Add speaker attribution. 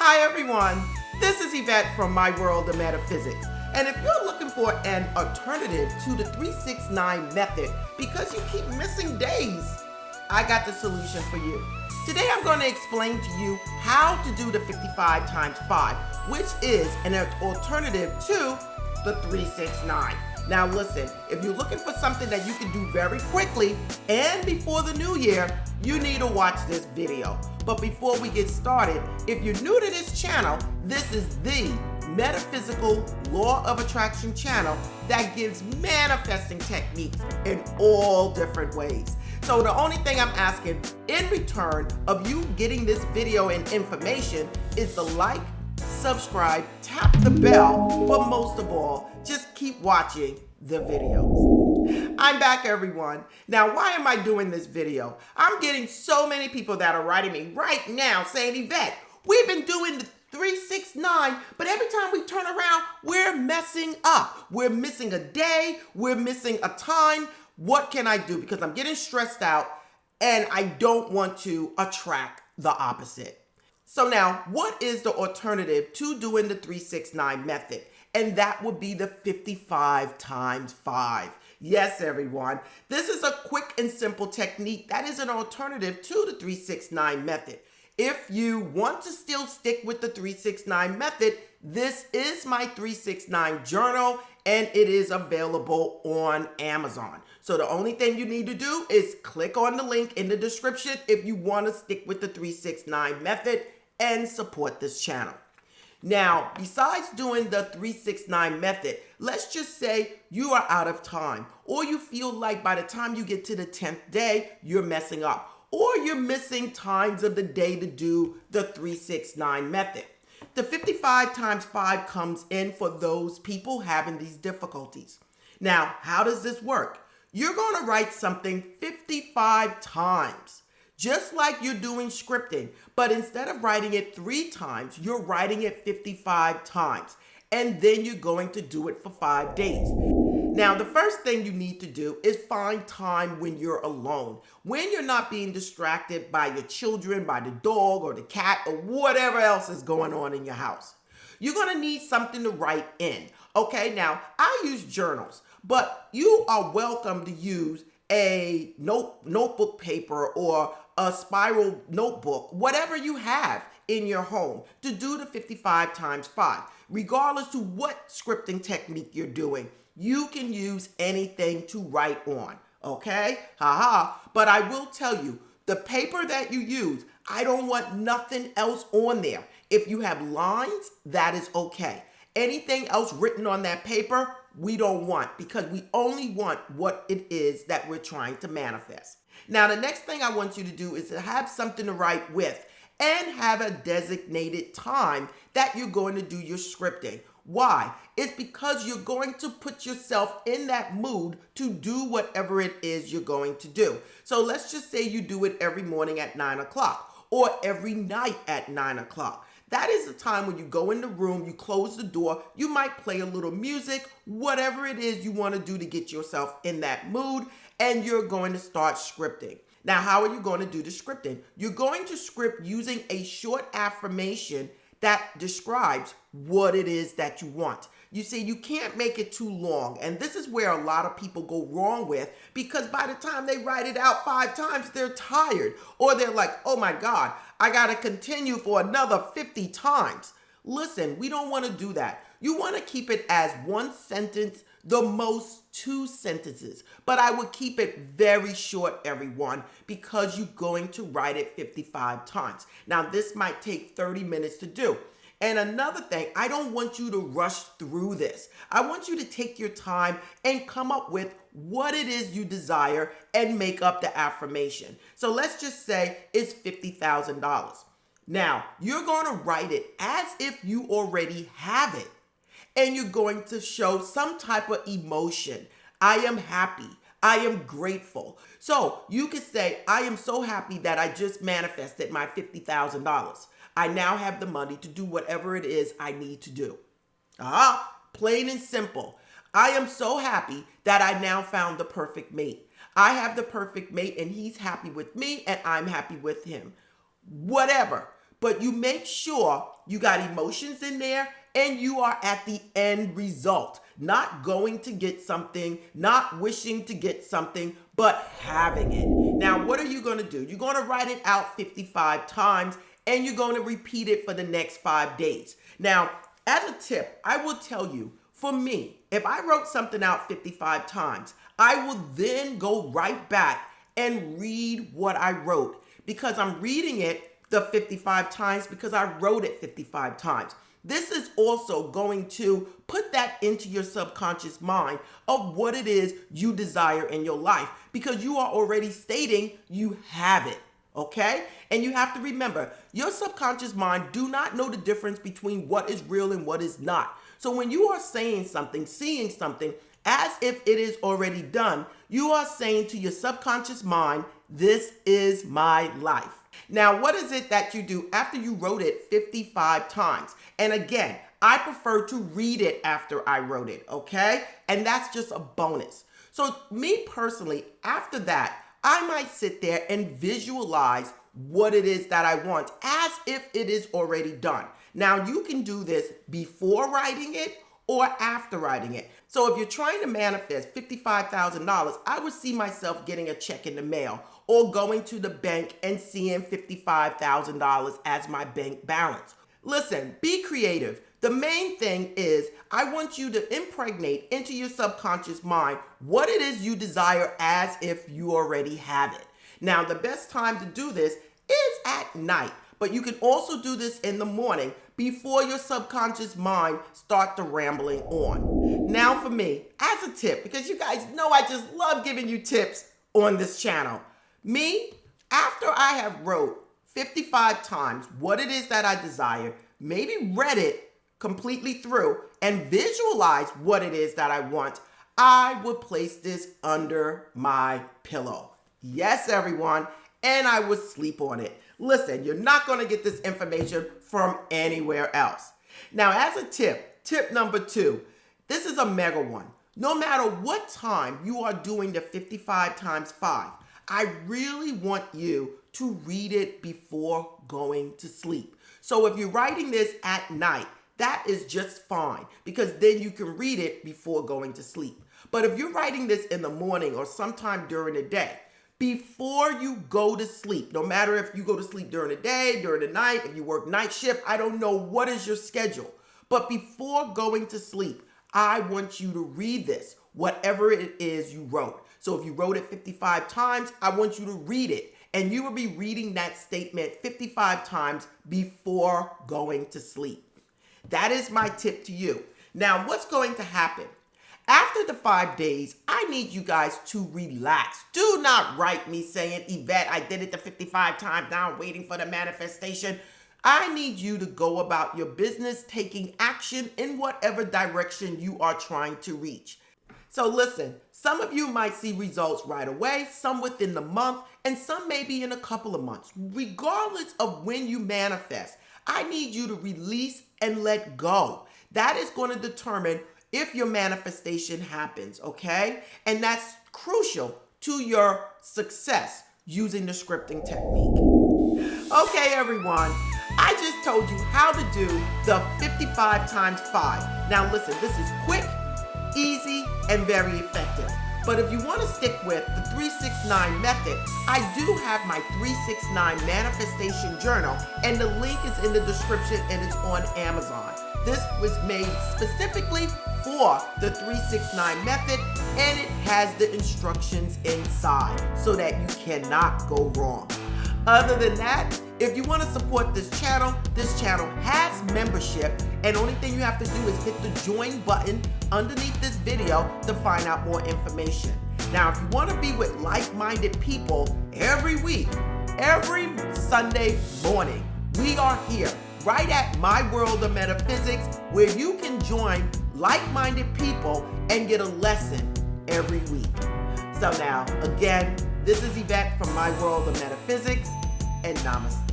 Speaker 1: Hi everyone, this is Yvette from My World of Metaphysics. And if you're looking for an alternative to the 369 method because you keep missing days, I got the solution for you. Today I'm going to explain to you how to do the 55 times 5, which is an alternative to the 369. Now listen, if you're looking for something that you can do very quickly and before the new year, you need to watch this video. But before we get started, if you're new to this channel, this is the Metaphysical Law of Attraction channel that gives manifesting techniques in all different ways. So the only thing I'm asking in return of you getting this video and information is to like, subscribe, tap the bell, but most of all, just keep watching the videos. I'm back, everyone. Now, why am I doing this video? I'm getting so many people that are writing me right now saying, Yvette, we've been doing the 369, but every time we turn around, we're messing up. We're missing a day. We're missing a time. What can I do? Because I'm getting stressed out and I don't want to attract the opposite. So now, what is the alternative to doing the 369 method? And that would be the 55 times 5. Yes, everyone. This is a quick and simple technique that is an alternative to the 369 method. If you want to still stick with the 369 method, this is my 369 journal and it is available on Amazon. So the only thing you need to do is click on the link in the description if you want to stick with the 369 method and support this channel. Now, besides doing the 369 method, let's just say you are out of time, or you feel like by the time you get to the 10th day, you're messing up, or you're missing times of the day to do the 369 method. The 55 times 5 comes in for those people having these difficulties. Now, how does this work? You're going to write something 55 times. Just like you're doing scripting, but instead of writing it 3 times, you're writing it 55 times. And then you're going to do it for 5 days. Now, the first thing you need to do is find time when you're alone. When you're not being distracted by your children, by the dog or the cat or whatever else is going on in your house. You're going to need something to write in. Okay, now I use journals, but you are welcome to use a notebook paper or a spiral notebook, whatever you have in your home to do the 55 times 5. Regardless to what scripting technique you're doing, you can use anything to write on, okay? But I will tell you, the paper that you use, I don't want nothing else on there. If you have lines, that is okay. Anything else written on that paper, we don't want, because we only want what it is that we're trying to manifest. Now, the next thing I want you to do is to have something to write with and have a designated time that you're going to do your scripting. Why? It's because you're going to put yourself in that mood to do whatever it is you're going to do. So let's just say you do it every morning at 9 o'clock or every night at 9 o'clock. That is the time when you go in the room, you close the door, you might play a little music, whatever it is you want to do to get yourself in that mood, and you're going to start scripting. Now, how are you going to do the scripting? You're going to script using a short affirmation that describes what it is that you want. You see, you can't make it too long. And this is where a lot of people go wrong with, because by the time they write it out 5 times, they're tired. Or they're like, oh my God, I got to continue for another 50 times. Listen, we don't want to do that. You want to keep it as 1 sentence, the most 2 sentences. But I would keep it very short, everyone, because you're going to write it 55 times. Now, this might take 30 minutes to do. And another thing, I don't want you to rush through this. I want you to take your time and come up with what it is you desire and make up the affirmation. So let's just say it's $50,000. Now, you're going to write it as if you already have it. And you're going to show some type of emotion. I am happy. I am grateful. So you could say, I am so happy that I just manifested my $50,000. I now have the money to do whatever it is I need to do. Plain and simple. I am so happy that I now found the perfect mate. I have the perfect mate and he's happy with me and I'm happy with him. Whatever. but you make sure you got emotions in there and you are at the end result. Not going to get something, not wishing to get something, but having it. Now, what are you going to do? You're going to write it out 55 times and you're going to repeat it for the next 5 days. Now, as a tip, I will tell you, for me, if I wrote something out 55 times, I will then go right back and read what I wrote because I'm reading it the 55 times because I wrote it 55 times. This is also going to put that into your subconscious mind of what it is you desire in your life because you are already stating you have it, okay? And you have to remember, your subconscious mind do not know the difference between what is real and what is not. So when you are saying something, seeing something as if it is already done, you are saying to your subconscious mind, this is my life. Now, what is it that you do after you wrote it 55 times? And again, I prefer to read it after I wrote it, okay? And that's just a bonus. So me personally, after that, I might sit there and visualize what it is that I want as if it is already done. Now, you can do this before writing it or after writing it. So if you're trying to manifest $55,000, I would see myself getting a check in the mail or going to the bank and seeing $55,000 as my bank balance. Listen, be creative. The main thing is I want you to impregnate into your subconscious mind what it is you desire as if you already have it. Now, the best time to do this is at night, but you can also do this in the morning before your subconscious mind starts rambling on. Now for me, as a tip, because you guys know I just love giving you tips on this channel. Me, after I have wrote 55 times what it is that I desire, maybe read it completely through and visualize what it is that I want, I would place this under my pillow. Yes, everyone, and I would sleep on it. Listen, you're not going to get this information from anywhere else. Now, as a tip number 2, this is a mega one. No matter what time you are doing the 55 times 5, I really want you to read it before going to sleep. So if you're writing this at night, that is just fine because then you can read it before going to sleep. But if you're writing this in the morning or sometime during the day, before you go to sleep, no matter if you go to sleep during the day, during the night, if you work night shift, I don't know what is your schedule. But before going to sleep, I want you to read this, whatever it is you wrote. So if you wrote it 55 times, I want you to read it. And you will be reading that statement 55 times before going to sleep. That is my tip to you. Now, what's going to happen? After the 5 days, I need you guys to relax. Do not write me saying, Yvette, I did it the 55 times, now I'm waiting for the manifestation. I need you to go about your business, taking action in whatever direction you are trying to reach. So listen, some of you might see results right away, some within the month, and some maybe in a couple of months. Regardless of when you manifest, I need you to release and let go. That is going to determine if your manifestation happens, okay? And that's crucial to your success using the scripting technique. Okay, everyone, I just told you how to do the 55 times 5. Now listen, this is quick, easy, and very effective. But if you want to stick with the 369 method, I do have my 369 manifestation journal, and the link is in the description and it's on Amazon. This was made specifically for the 369 method, and it has the instructions inside so that you cannot go wrong. Other than that, if you want to support this channel has membership, and only thing you have to do is hit the join button underneath this video to find out more information. Now, if you want to be with like-minded people every week, every Sunday morning, we are here right at My World of Metaphysics, where you can join like-minded people and get a lesson every week. So now, again, this is Yvette from My World of Metaphysics, and namaste.